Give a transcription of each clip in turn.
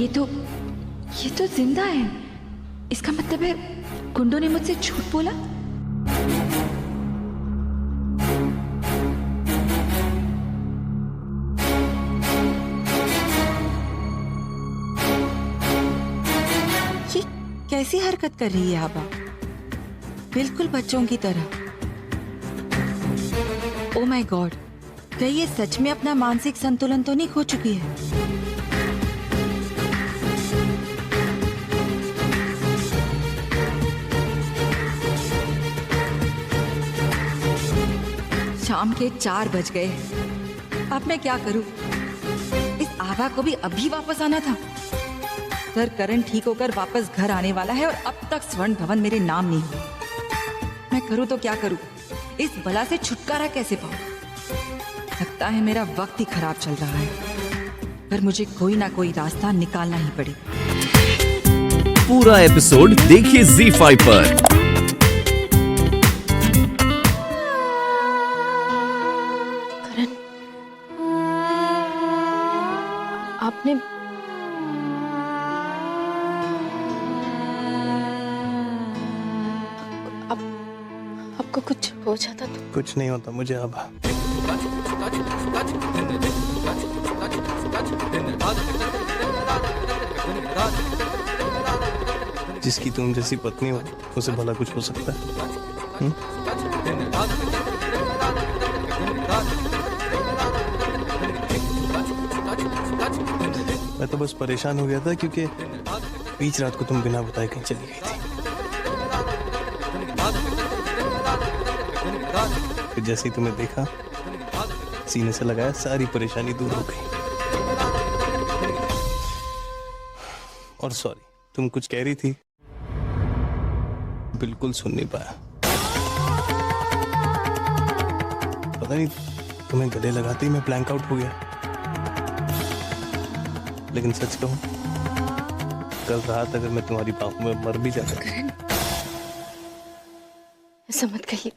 ये तो जिंदा है। इसका मतलब है गुंडों ने मुझसे झूठ बोला। ये कैसी हरकत कर रही है आबा? बिल्कुल बच्चों की तरह। ओ माय गॉड, कहीं ये सच में अपना मानसिक संतुलन तो नहीं खो चुकी है? शाम के 4 बज गए। अब मैं क्या करूं? इस आभा को भी अभी वापस आना था। सर करण ठीक होकर वापस घर आने वाला है और अब तक स्वर्ण भवन मेरे नाम नहीं हुआ। मैं करूं तो क्या करूं? इस बला से छुटकारा कैसे पाऊं? लगता है मेरा वक्त ही खराब चल रहा है, पर मुझे कोई ना कोई रास्ता निकालना ही पड़ेगा। पूरा एपिसोड देखिए ZEE5 पर। आपने आपको कुछ हो जाता तो? कुछ नहीं होता मुझे आभा। जिसकी तुम जैसी पत्नी हो उसे भला कुछ हो सकता है? मैं तो बस परेशान हो गया था क्योंकि बीच रात को तुम बिना बताए कहीं चली गई थी। फिर जैसे ही तुम्हें देखा, सीने से लगाया, सारी परेशानी दूर हो गई। और सॉरी, तुम कुछ कह रही थी, बिल्कुल सुन नहीं पाया। पता नहीं तुम्हें गले लगाते ही मैं ब्लैंक आउट हो गया। लेकिन सच कहूं, कल रात अगर मैं तुम्हारी बाहों में मर भी जाता। ऐसा मत कहिए।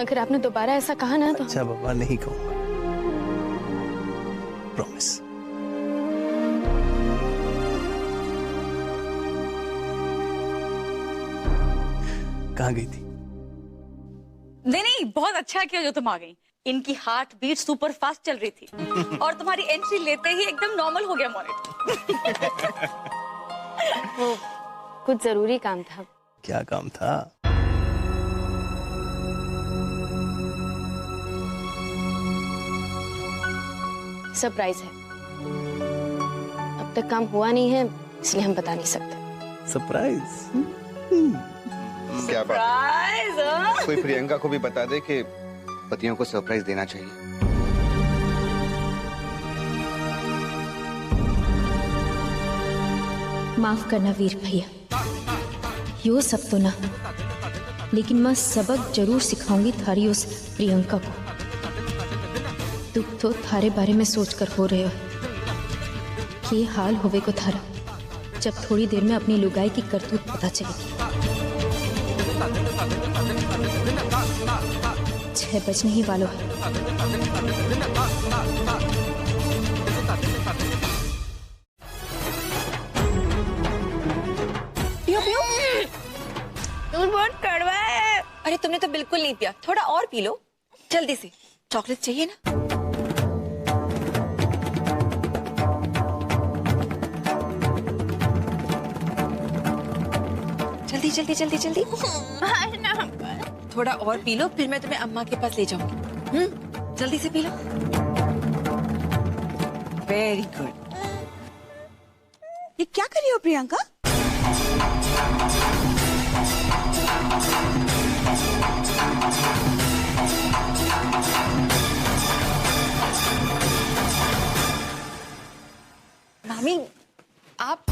अगर आपने दोबारा ऐसा कहा ना तो। अच्छा बाबा, नहीं कहूंगा, प्रॉमिस। कहाँ गई थी? नहीं, बहुत अच्छा किया जो तुम आ गई। इनकी हार्ट बीट सुपर फास्ट चल रही थी और तुम्हारी एंट्री लेते ही एकदम नॉर्मल हो गया मॉनिटर। वो कुछ जरूरी काम था। क्या काम था? सरप्राइज है। अब तक काम हुआ नहीं है, इसलिए हम बता नहीं सकते। सरप्राइज? क्या बात है? कोई प्रियंका को भी बता दे कि पतियों को सरप्राइज देना चाहिए। माफ करना वीर भैया, यो सब तो ना, लेकिन मैं सबक जरूर सिखाऊंगी थारी उस प्रियंका को। दुख तो थारे बारे में सोचकर हो रहे हो कि हाल होवे को थारा, जब थोड़ी देर में अपनी लुगाई की करतूत पता चलेगी। 6 बजने ही वालों है। पियो पियो। दूध बहुत कड़वा है। अरे तुमने तो बिल्कुल नहीं पिया, थोड़ा और पी लो जल्दी से। चॉकलेट चाहिए ना? जल्दी जल्दी जल्दी जल्दी। थोड़ा और पी लो, फिर मैं तुम्हें अम्मा के पास ले जाऊंगी। जल्दी से पी लो। Very good. ये क्या कर रही हो प्रियंका? मामी, आप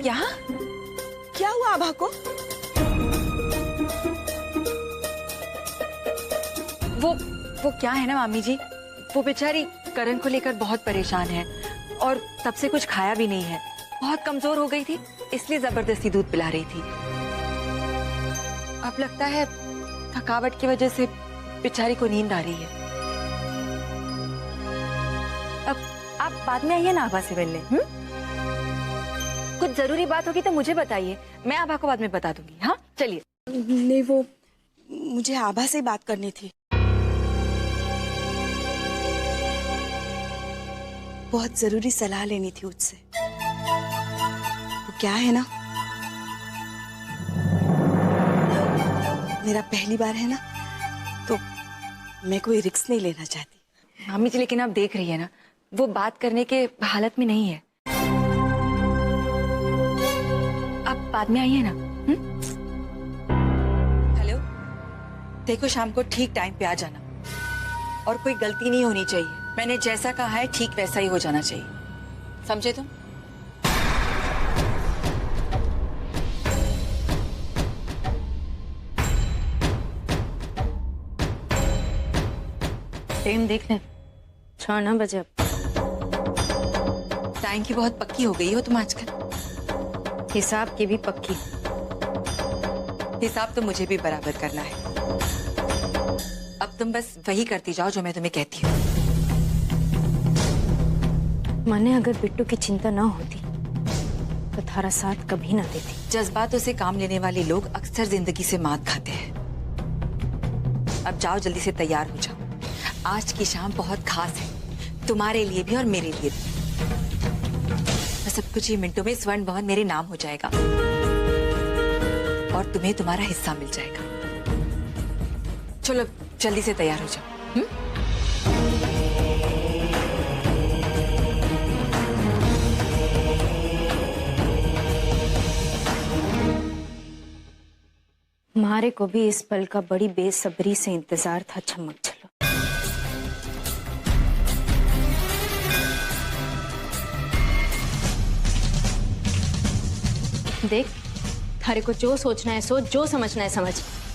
यहाँ? क्या हुआ आभा को? वो क्या है ना मामी जी, वो बेचारी करण को लेकर बहुत परेशान है और तब से कुछ खाया भी नहीं है। बहुत कमजोर हो गई थी, इसलिए जबरदस्ती दूध पिला रही थी। अब लगता है थकावट की वजह से बेचारी को नींद आ रही है। अब आप बाद में आइए ना आभा से मिलने। कुछ जरूरी बात होगी तो मुझे बताइए, मैं आभा को बाद में बता दूंगी। हाँ चलिए। नहीं, वो मुझे आभा से बात करनी थी। बहुत जरूरी सलाह लेनी थी उससे। वो क्या है ना, मेरा पहली बार है ना, तो मैं कोई रिस्क नहीं लेना चाहती। मामी जी लेकिन आप देख रही है ना, वो बात करने के हालत में नहीं है। आप बाद में आइए ना। हेलो, देखो शाम को ठीक टाइम पे आ जाना और कोई गलती नहीं होनी चाहिए। मैंने जैसा कहा है ठीक वैसा ही हो जाना चाहिए, समझे तुम? टाइम देख ले, 6 बजे। अब टाइम की बहुत पक्की हो गई हो तुम आजकल। हिसाब की भी पक्की। हिसाब तो मुझे भी बराबर करना है। अब तुम बस वही करती जाओ जो मैं तुम्हें कहती हूँ। माने अगर बिट्टू की चिंता ना होती तो थारा साथ कभी ना देती। जज्बातों से काम लेने वाले लोग अक्सर जिंदगी से मात खाते हैं। अब जाओ जल्दी से तैयार हो जाओ, आज की शाम बहुत खास है, तुम्हारे लिए भी और मेरे लिए भी। सब कुछ ही मिनटों में स्वर्ण भवन मेरे नाम हो जाएगा और तुम्हें तुम्हारा हिस्सा मिल जाएगा। चलो जल्दी से तैयार हो जाओ। मारे को भी इस पल का बड़ी बेसब्री से इंतजार था। चमक चलो, देख, थारे को जो सोचना है सोच, जो समझना है समझ।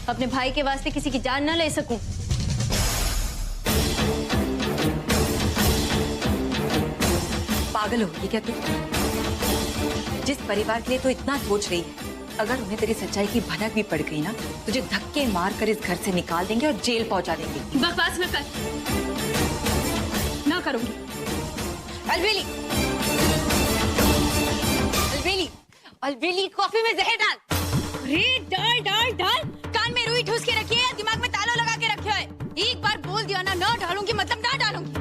अपने भाई के वास्ते किसी की जान ना ले सकूं। पागल हो गई क्या तू? जिस परिवार के लिए तू इतना सोच रही है, अगर उन्हें तेरी सच्चाई की भनक भी पड़ गई ना, तुझे धक्के मार कर इस घर से निकाल देंगे और जेल पहुंचा देंगे। बकवास न कर, ना करूंगी। अलबेली, अलबेली, अलबेली, कॉफी में जहर डाल। अरे डाल डाल डाल। कान में रुई ठूस के रखी है, दिमाग में ताला लगा के रखे है। एक बार बोल दिया ना, ना डालूंगी मतलब ना डालूंगी।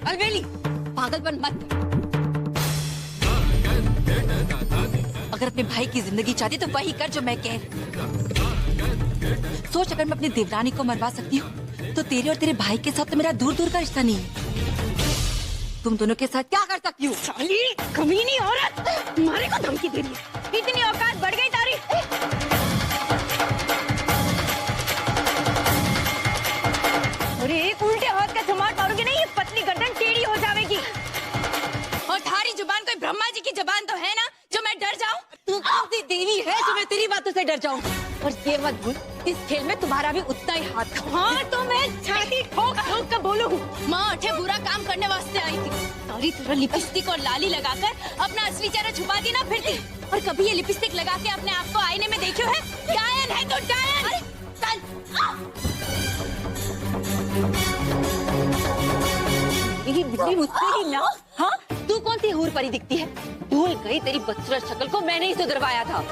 अलबेली, पागलपन मत कर। अगर अपने भाई की जिंदगी चाहती तो वही कर जो मैं कह रही। सोच, अगर मैं अपनी देवरानी को मरवा सकती हूँ तो तेरे और तेरे भाई के साथ तो मेरा दूर दूर का रिश्ता नहीं है। तुम दोनों के साथ क्या कर सकती हूँ? साली कमीनी औरत, मारे को धमकी दे रही है। इतनी औकात बढ़ गई तारी। अरे एक उल्टे हाथ का थमाट मारोगे नहीं, ये पतली गर्दन टेढ़ी हो जाएगी। और थारी जुबान कोई ब्रह्मा जी की जुबान तो है ना, जो मैं डर जाऊं? तू कौन सी देवी है जो मैं तेरी बातों से डर जाऊं? और ये मत भूल, इस खेल में तुम्हारा भी उतना ही हाथ था। हाँ तो मैं छाती ठोक ठोक कर बोलूं। माँ उठे बुरा काम करने वास्ते आई थी। सारी तरह लिपस्टिक और लाली लगाकर अपना असली चेहरा छुपा दी ना फिरती। और कभी ये लिपस्टिक लगा के अपने आप को आईने में देखियो है? डायन है तो डायन। मेरी बिल्ली मुझसे ही ना। हाँ, तू कौन सी हूर परी दिखती है? भूल गई तेरी बदसूरत शक्ल को मैंने ही सुधरवाया था।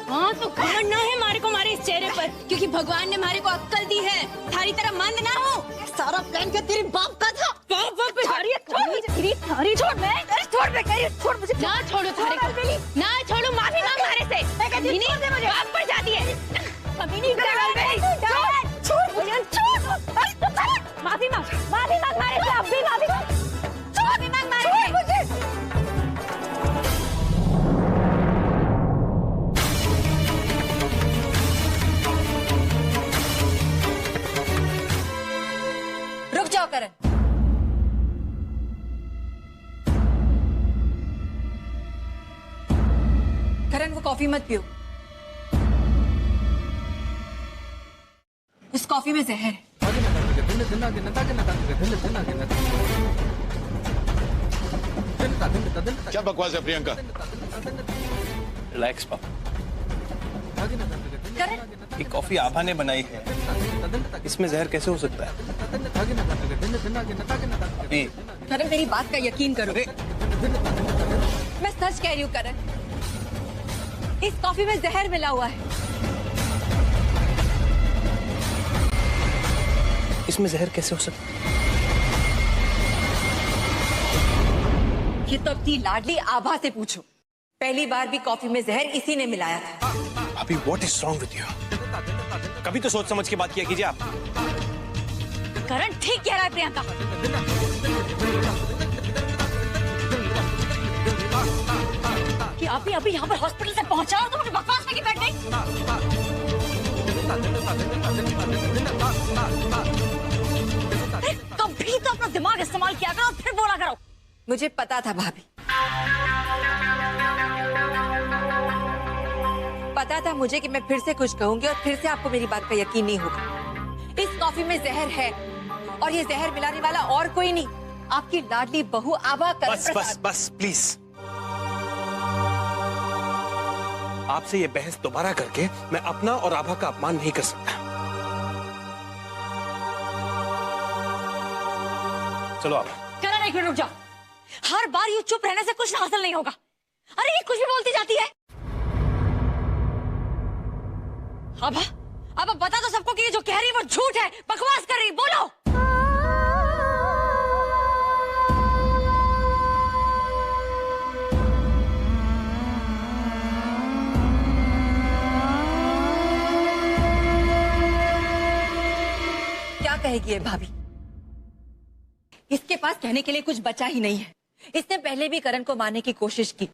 हाँ तो घमंड ना है मारे को मारे इस चेहरे पर, क्योंकि भगवान ने मारे को अक्कल दी है। थारी तरह मंद ना हो। सारा प्लान क्या तेरे बाप का था? बाप बाप पे थारी है, छोड़ मुझे, तेरी थारी छोड़। मैं अरे छोड़, मैं कह रही हूँ छोड़ मुझे। ना छोड़ो थारी को, ना छोड़ो। माफी मांग मारे से। मैं कहती हूँ छोड़ दे मुझे। बाप पर जाती है। अभी नहीं छोड़ मुझे, छोड़। माफी मांग, माफी मांग मारे से। अब भी माफी मांग, माफी मांग मारे से। मुझे रुक जाओ करण। करण, वो कॉफी मत पियो। उस कॉफी में जहर है। क्या बकवास है प्रियंका? रिलैक्स पापा, करण, ये कॉफी आभा ने बनाई है, इसमें जहर कैसे हो सकता है? अभी करण मेरी बात का यकीन करो। मैं सच कह रही हूँ करण, इस कॉफी में जहर मिला हुआ है। इसमें जहर कैसे हो सकता है? ये तो अपनी लाडली आभा से पूछो। पहली बार भी कॉफी में जहर इसी ने मिलाया था। अभी what is wrong with you? कभी तो सोच समझ के बात किया कीजिए आप। करण ठीक कह रहा है प्रियंका। कि अभी यहाँ पर हॉस्पिटल से पहुंचा हो तो मुझे बकवास में बैठ गई। कभी तो अपना दिमाग इस्तेमाल किया करो और फिर बोला करो। मुझे पता था भाभी, पता था मुझे कि मैं फिर से कुछ कहूंगी और फिर से आपको मेरी बात का यकीन नहीं होगा। इस कॉफी में जहर है और ये जहर मिलाने वाला और कोई नहीं, आपकी लाडली बहू आभा करण बस बस बस प्लीज। आपसे ये बहस दोबारा करके मैं अपना और आभा का अपमान नहीं कर सकता। चलो आप। करण एक मिनट रुक जाओ। हर बार यूं चुप रहने से कुछ हासिल नहीं होगा। अरे ये कुछ भी बोलती जाती है। अब बता दो सबको कि ये जो कह रही है वो झूठ है, बकवास कर रही। बोलो। क्या कहेगी ये भाभी? इसके पास कहने के लिए कुछ बचा ही नहीं है। इसने पहले भी करण को मारने की कोशिश की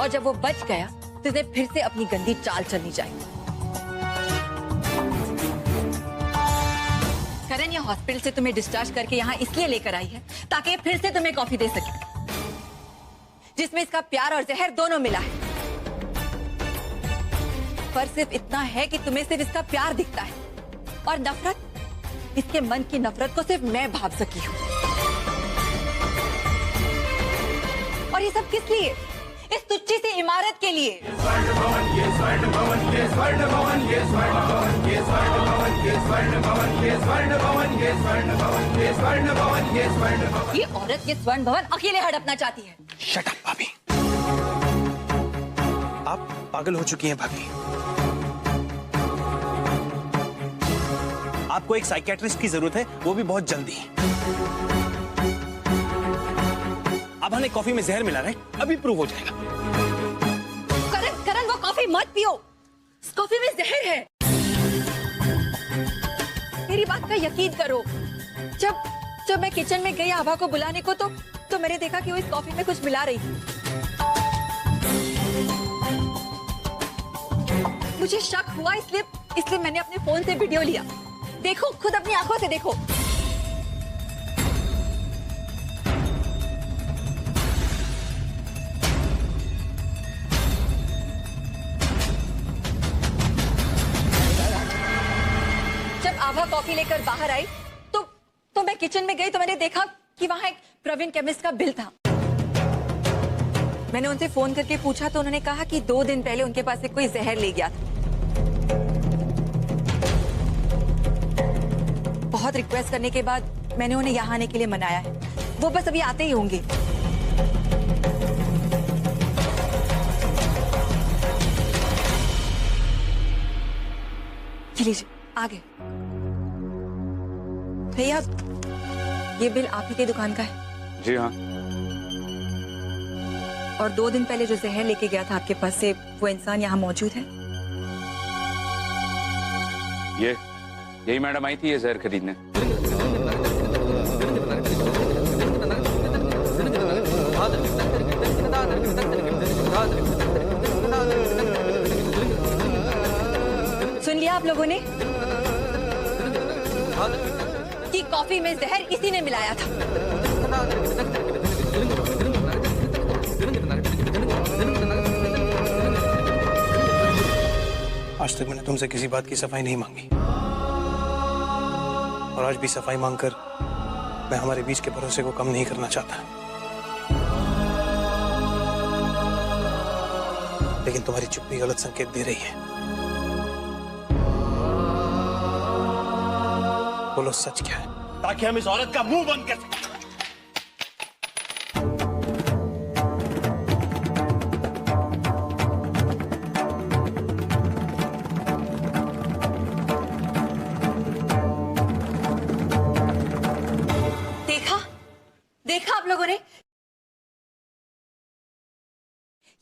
और जब वो बच गया तो इसे फिर से अपनी गंदी चाल चलनी चाहिए। करण ये हॉस्पिटल से तुम्हें डिस्चार्ज करके यहाँ इसलिए लेकर आई है ताकि फिर से तुम्हें कॉफी दे सके, जिसमें इसका प्यार और जहर दोनों मिला है। पर सिर्फ इतना है कि तुम्हें सिर्फ इसका प्यार दिखता है और नफरत, इसके मन की नफरत को सिर्फ मैं भाप सकी हूँ। और ये सब किस लिए? इस तुच्छी सी इमारत के लिए। ये औरत ये स्वर्ण भवन अकेले हड़पना चाहती है। शट अप भाभी। आप पागल हो चुकी हैं भाभी। आपको एक साइकियाट्रिस्ट की जरूरत है, वो भी बहुत जल्दी। अब हमें कॉफी में जहर मिला है, अभी प्रूव हो जाएगा। करण वो कॉफी मत पियो, इस कॉफी में जहर है। मेरी बात का यकीन करो। जब मैं किचन में गई आभा को बुलाने को तो मैंने देखा कि वो इस कॉफी में कुछ मिला रही थी। मुझे शक हुआ, इसलिए मैंने अपने फोन से वीडियो लिया। देखो, खुद अपनी आंखों से देखो। जब आभा कॉफी लेकर बाहर आई तो मैं किचन में गई तो मैंने देखा कि वहां एक प्रवीण केमिस्ट का बिल था। मैंने उनसे फोन करके पूछा तो उन्होंने कहा कि 2 दिन पहले उनके पास से कोई जहर ले गया था। बहुत रिक्वेस्ट करने के बाद मैंने उन्हें यहाँ आने के लिए मनाया है। वो बस अभी आते ही होंगे। लीजिए, आगे। भैया, ये बिल आप ही की दुकान का है? जी हाँ। और 2 दिन पहले जो जहर लेके गया था आपके पास से, वो इंसान यहाँ मौजूद है? यही मैडम आई थी ये जहर खरीदने। सुन लिया आप लोगों ने कि कॉफी में जहर इसी ने मिलाया था। आज तक मैंने तुमसे किसी बात की सफाई नहीं मांगी और आज भी सफाई मांगकर मैं हमारे बीच के भरोसे को कम नहीं करना चाहता। लेकिन तुम्हारी चुप्पी गलत संकेत दे रही है। बोलो, सच क्या है, ताकि हम इस औरत का मुंह बंद कर सकें।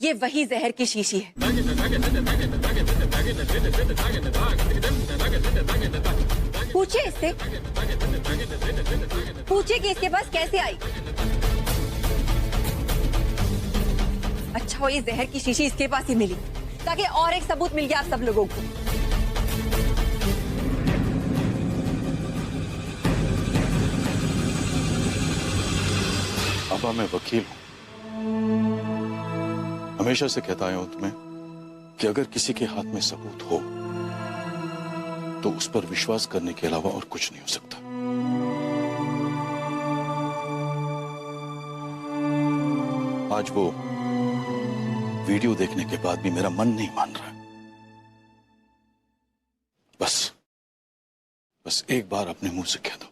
ये वही जहर की शीशी है। पूछिए इससे, पूछिए कि इसके पास कैसे आई। अच्छा वो ये जहर की शीशी इसके पास ही मिली ताकि और एक सबूत मिल गया आप सब लोगों को। अबा मैं वकील हूं, हमेशा से कहता आया हूं तुम्हें कि अगर किसी के हाथ में सबूत हो तो उस पर विश्वास करने के अलावा और कुछ नहीं हो सकता। आज वो वीडियो देखने के बाद भी मेरा मन नहीं मान रहा है। बस एक बार अपने मुंह से कह दो।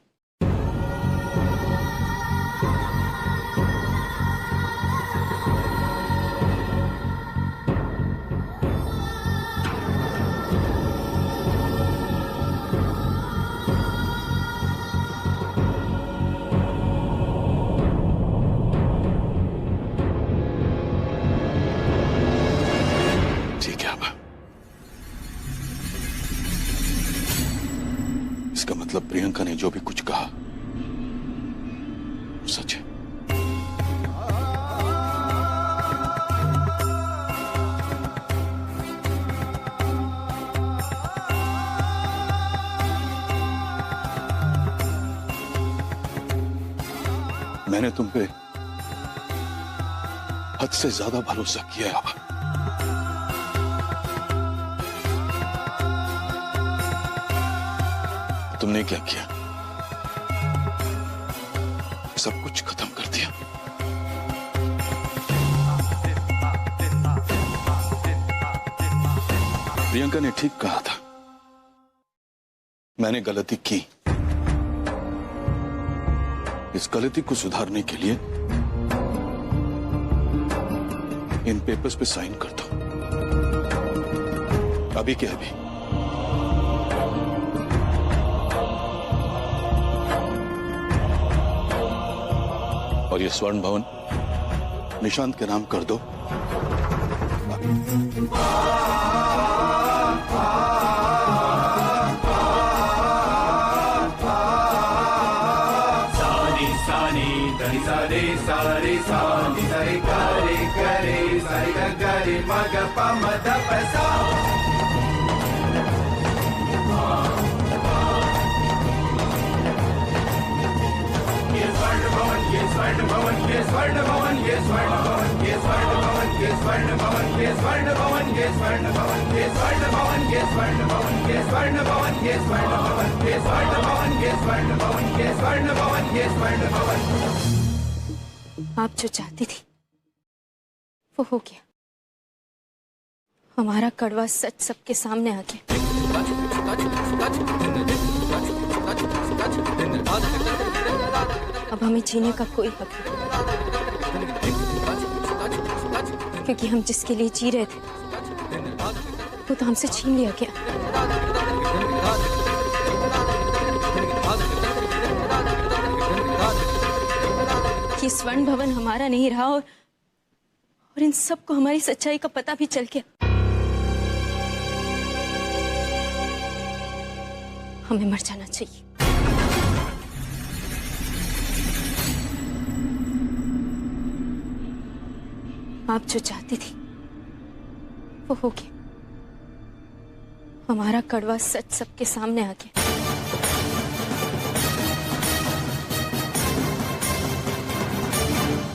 इसका मतलब प्रियंका ने जो भी कुछ कहा वो सच है। मैंने तुम पे हद से ज्यादा भरोसा किया है आबा। तुमने क्या किया? सब कुछ खत्म कर दिया। प्रियंका ने ठीक कहा था, मैंने गलती की। इस गलती को सुधारने के लिए इन पेपर्स पे साइन कर दो, अभी के अभी। और ये स्वर्ण भवन निशांत के नाम कर दो। सानी सानी दरी सारे सारे सानी सारे करे करे सारे करे मग पम दपसा। ये स्वर्ण भवन ये स्वर्ण भवन ये स्वर्ण भवन ये स्वर्ण भवन ये स्वर्ण भवन ये स्वर्ण भवन ये स्वर्ण भवन ये स्वर्ण भवन ये स्वर्ण भवन ये स्वर्ण भवन ये स्वर्ण भवन ये स्वर्ण भवन ये स्वर्ण भवन ये स्वर्ण भवन ये स्वर्ण भवन। आप जो चाहती थी वो हो गया। हमारा कड़वा सच सबके सामने आ गया। अब हमें जीने का कोई हक नहीं, क्योंकि हम जिसके लिए जी रहे थे वो तो हमसे छीन लिया गया। ये स्वर्ण भवन हमारा नहीं रहा और इन सबको हमारी सच्चाई का पता भी चल गया। हमें मर जाना चाहिए। आप जो चाहती थी वो हो गया। हमारा कड़वा सच सबके सामने आ गया।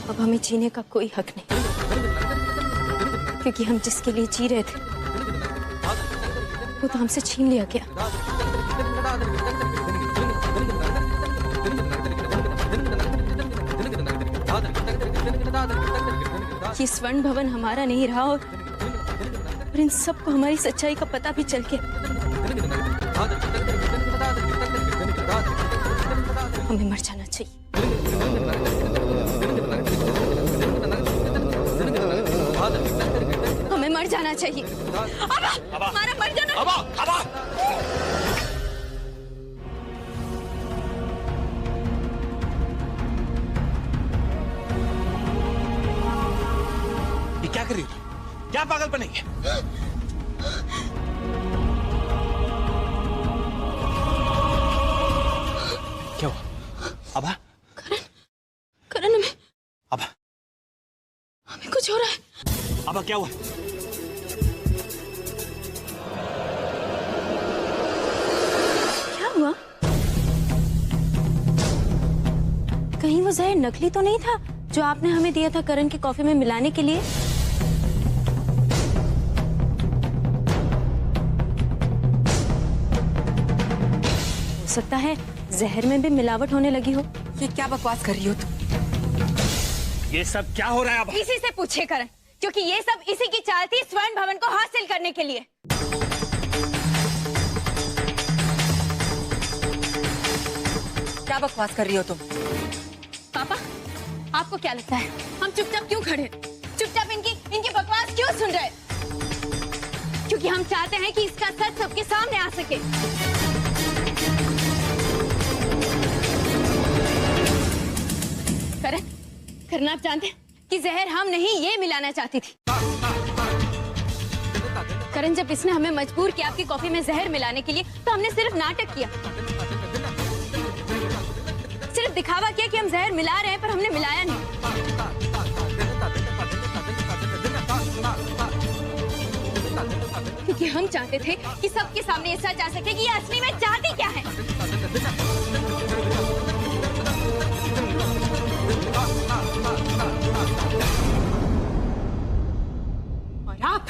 अब हमें जीने का कोई हक नहीं, क्योंकि हम जिसके लिए जी रहे थे वो तो हमसे छीन लिया गया। ये स्वर्ण भवन हमारा नहीं रहा और इन सबको हमारी सच्चाई का पता भी चल गया। हमें मर जाना चाहिए। हमें मर जाना चाहिए। हमारा मर जाना। क्या कर रही हो? क्या पागलपन है? क्या हुआ? अबा? करण हमें अबा? हमें कुछ हो रहा है। अबा क्या हुआ? क्या हुआ? कहीं वो जहर नकली तो नहीं था जो आपने हमें दिया था करण की कॉफी में मिलाने के लिए? हो सकता है जहर में भी मिलावट होने लगी हो। ये क्या बकवास कर रही हो तुम? ये सब क्या हो रहा है? अब इसी से पूछे करण, क्योंकि ये सब इसी की चाल थी स्वर्ण भवन को हासिल करने के लिए। क्या बकवास कर रही हो तुम? पापा, आपको क्या लगता है हम चुपचाप क्यों खड़े? चुपचाप इनकी बकवास क्यों सुन रहे? क्योंकि हम चाहते हैं कि इसका सच सबके सामने आ सके। करण, आप जानते हैं कि जहर हम नहीं ये मिलाना चाहती थी। करण, जब इसने हमें मजबूर किया आपकी कॉफी में जहर मिलाने के लिए, तो हमने सिर्फ नाटक किया, सिर्फ दिखावा किया कि हम जहर मिला रहे हैं, पर हमने मिलाया नहीं। क्योंकि हम चाहते थे कि सबके सामने ये सच आ सके कि ये असली में चाहती क्या है। और आप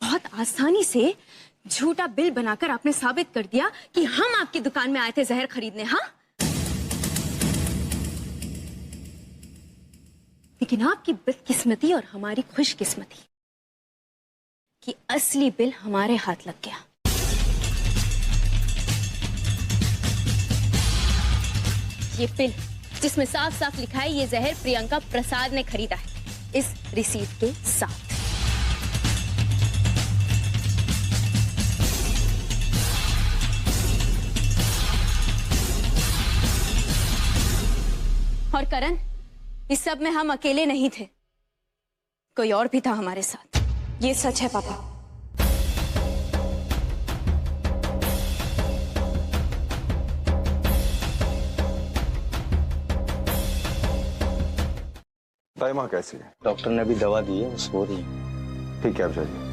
बहुत आसानी से झूठा बिल बनाकर आपने साबित कर दिया कि हम आपकी दुकान में आए थे जहर खरीदने। हाँ, लेकिन आपकी बदकिस्मती और हमारी खुशकिस्मती कि असली बिल हमारे हाथ लग गया। ये बिल जिसमें साफ साफ लिखा है ये जहर प्रियंका प्रसाद ने खरीदा है, इस रिसीट के साथ। और करण, इस सब में हम अकेले नहीं थे, कोई और भी था हमारे साथ। ये सच है पापा। दाई माँ कैसी है? डॉक्टर ने अभी दवा दी है, सो रही है। ठीक है, आप जाइए।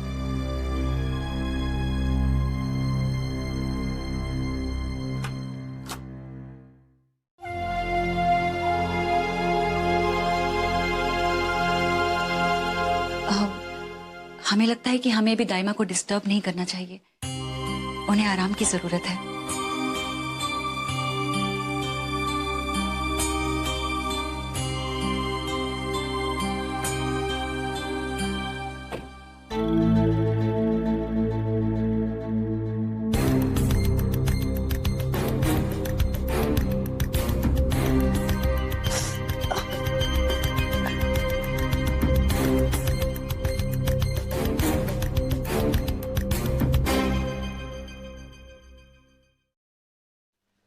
हमें लगता है कि हमें भी दाइमा को डिस्टर्ब नहीं करना चाहिए, उन्हें आराम की जरूरत है।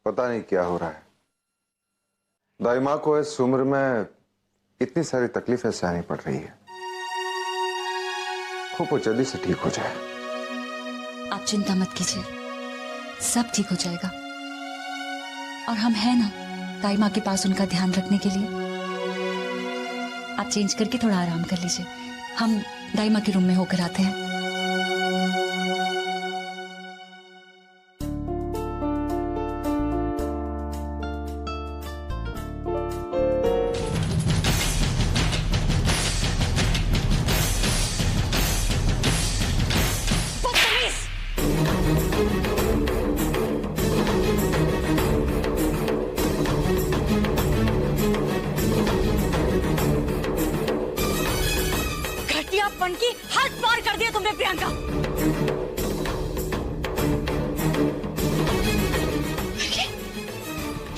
पता नहीं क्या हो रहा है। दाई माँ को इस उम्र में इतनी सारी तकलीफें सहनी पड़ रही है। खूब वो जल्दी से ठीक हो जाए। आप चिंता मत कीजिए, सब ठीक हो जाएगा। और हम हैं ना दाई माँ के पास उनका ध्यान रखने के लिए। आप चेंज करके थोड़ा आराम कर लीजिए, हम दाई माँ के रूम में होकर आते हैं। घटियापन की हद पार कर दिया तुमने प्रियंका।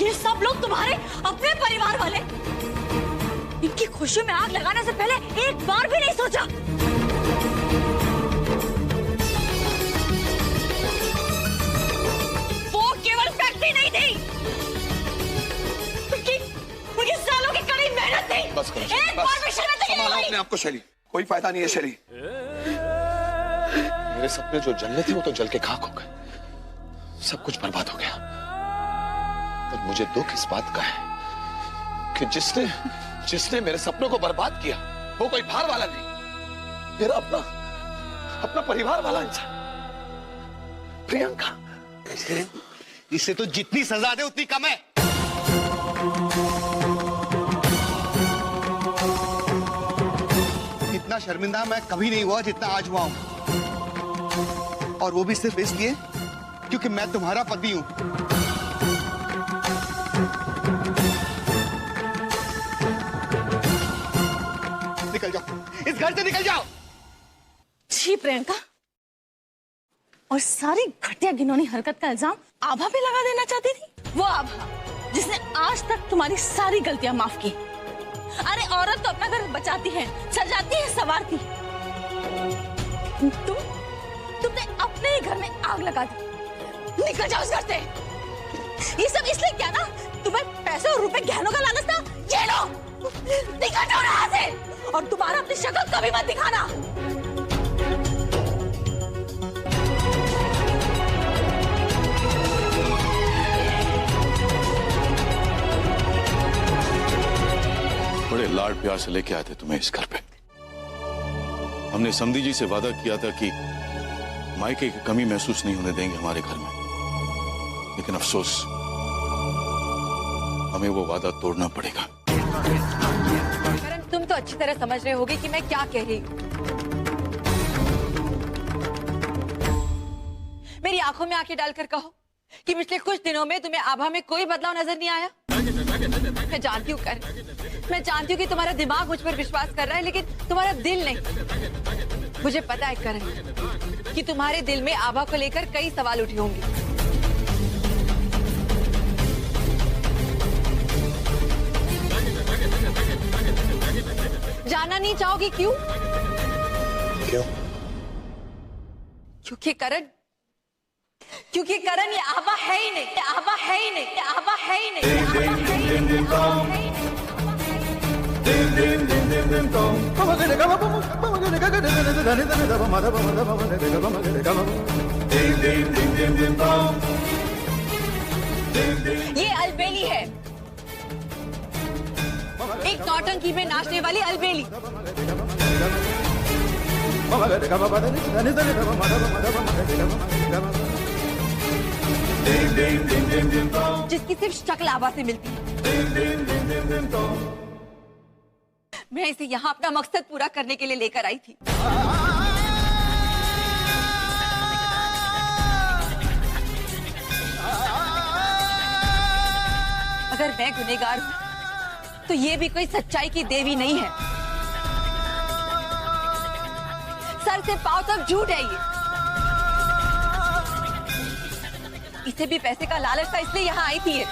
ये सब लोग तुम्हारे अपने परिवार वाले, इनकी खुशी में आग लगाने से पहले एक बार भी नहीं सोचा। वो केवल फैक्ट्री नहीं थी, उनकी सालों की कड़ी मेहनत थी। बस करो शैली, बस संभालो अपने आप को शैली, कोई फायदा नहीं है शैली। मेरे सपने जो जलने थे वो तो जल के खाक हो गए, सब कुछ बर्बाद हो गया। पर मुझे दुख इस बात का है कि जिसने मेरे सपनों को बर्बाद किया वो कोई बाहर वाला नहीं, मेरा अपना परिवार वाला इंसान प्रियंका। इसे तो जितनी सजा दे उतनी कम है। इतना शर्मिंदा मैं कभी नहीं हुआ जितना आज हुआ हूं, और वो भी सिर्फ इसलिए क्योंकि मैं तुम्हारा पति हूं। निकल जाओ, इस घर से निकल जाओ। छी प्रियंका, और सारी घटिया घिनौनी हरकत का इल्जाम आभा पे लगा देना चाहती थी। वो आभा जिसने आज तक तुम्हारी सारी गलतियां माफ की। अरे औरत तो अपना घर बचाती है, सजाती है, संवारती। तुमने अपने ही घर में आग लगा दी। निकल जाओ उस घर से। ये सब इसलिए क्या ना, तुम्हें पैसे और रुपए गहनों का लालच था। ये लो, निकल जाओ यहाँ से, और तुम्हारा अपनी शक्ल कभी मत दिखाना। बड़े लाड प्यार से लेके आए थे तुम्हें इस घर पे। हमने समधी जी से वादा किया था कि मायके की कमी महसूस नहीं होने देंगे हमारे घर में, लेकिन अफसोस हमें वो वादा तोड़ना पड़ेगा। करण, तुम तो अच्छी तरह समझ रहे होगे कि मैं क्या कह रही हूँ। मेरी आंखों में आंखें डालकर कहो कि पिछले कुछ दिनों में तुम्हें आभा में कोई बदलाव नजर नहीं आया। मैं जानती हूँ करण, मैं जानती हूँ कि तुम्हारा दिमाग मुझ पर विश्वास कर रहा है, लेकिन तुम्हारा दिल नहीं। मुझे पता है करण कि तुम्हारे दिल में आभा को लेकर कई सवाल उठे होंगे। जानना नहीं चाहोगी क्यों? क्यों? क्योंकि करण ये आभा है ही नहीं, ये आभा है ही नहीं, ये आभा है ही नहीं, ये आभा है ही नहीं। ये अलबेली है, एक नौटंकी में नाचने वाली अलबेली। जिसकी सिर्फ शक्ल आभा से मिलती है। मैं इसे यहाँ अपना मकसद पूरा करने के लिए लेकर आई थी। अगर मैं गुनहगार हूँ तो ये भी कोई सच्चाई की देवी नहीं है। सर से पांव तक झूठ है ये। इसे भी पैसे का लालच था, इसलिए यहाँ आई थी ये।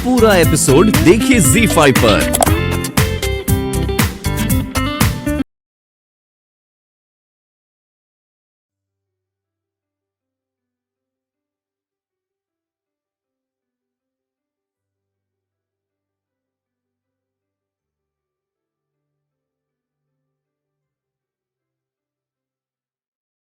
पूरा एपिसोड देखिए ZEE5 पर।